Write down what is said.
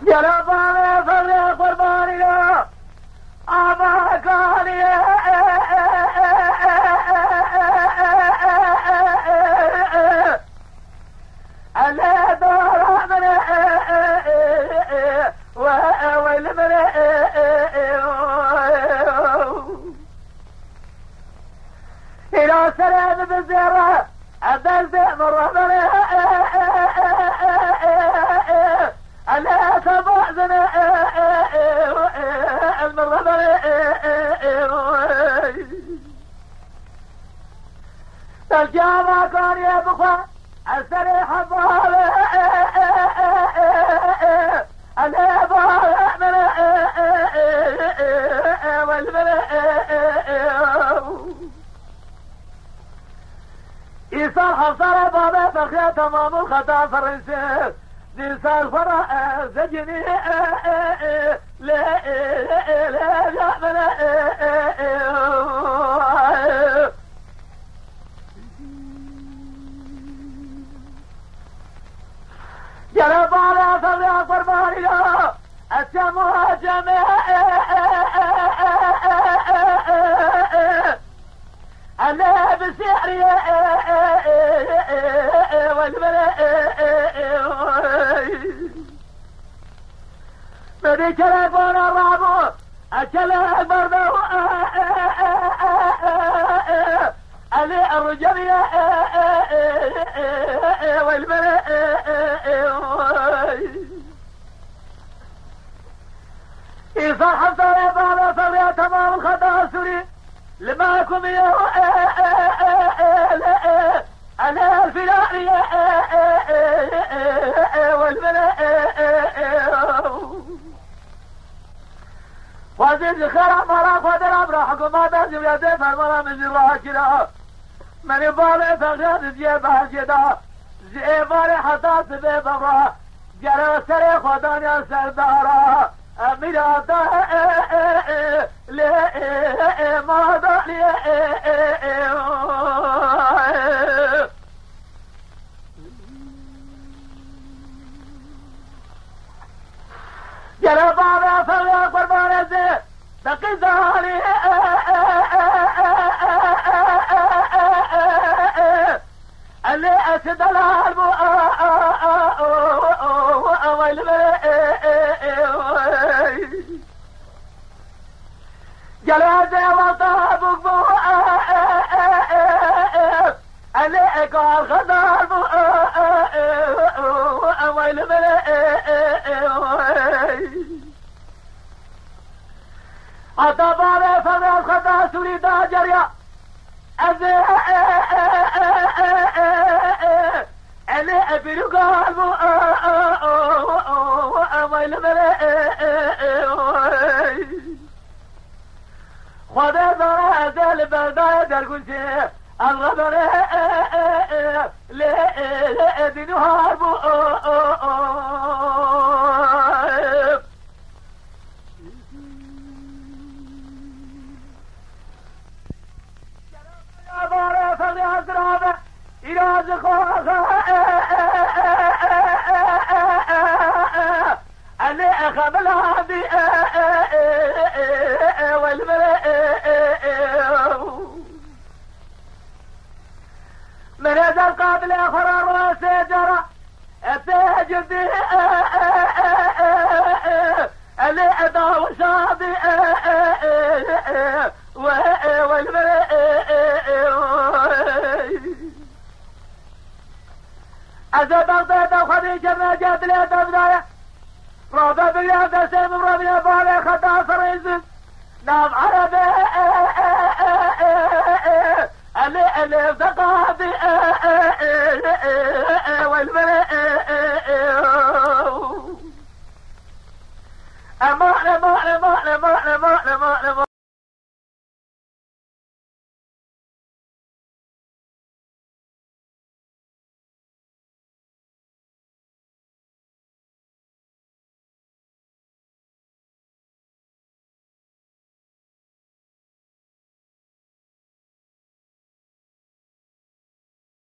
جلباني فري قرباني لا أباكاني على دار من ويل من إلى سلام بالزيارة عدلت مرة من على تبعزنا المرة من الجامعة كان يبقى السريح الضالة الإبارة من والملء يصار حصر بابا فخيا تمام الخطا فرنسي يصار فرع سجني لا من جلب على فرع قرباني لا السماء جميع أنا بسحري والملأ بدي كلابون الرابو أكله برضو علي الرجل والملأ إذا حفظ يبالا فليا تمام الخطا سوري لماكم يا أنا الفلاني والملأ وزيد خير مرا قدر أمر حكومات الجمهورية فرمنا من جراح كلا من يبالي فغير جيبها جدا جيبالي حتى سبيب أمرا جرى سري خدان يا سردارا أميراتا ليه ماذا ليه جرى بابا فليا قربان الزي تقيزاني اللي أسد العالم جلازة وطابق بو عليك الخضار ويل عطبار فرع الخطا سوريدا جريا علي برقال ويل خذ ذرا ذل برداء درقنسي الغبر لأذن هارب يا بارا فضي أزرابة إلى زخوخة اللي أخذ الهادي والملأ من هذا القابل أخرى رأسي جرى التهجد اللي أدى وشاضي والملأ أزا بغداد وخديجة ما جات لي بداية رابع باليد سيم ربيع بالي خطا فريزن نام عربي اللي ثقافي والملك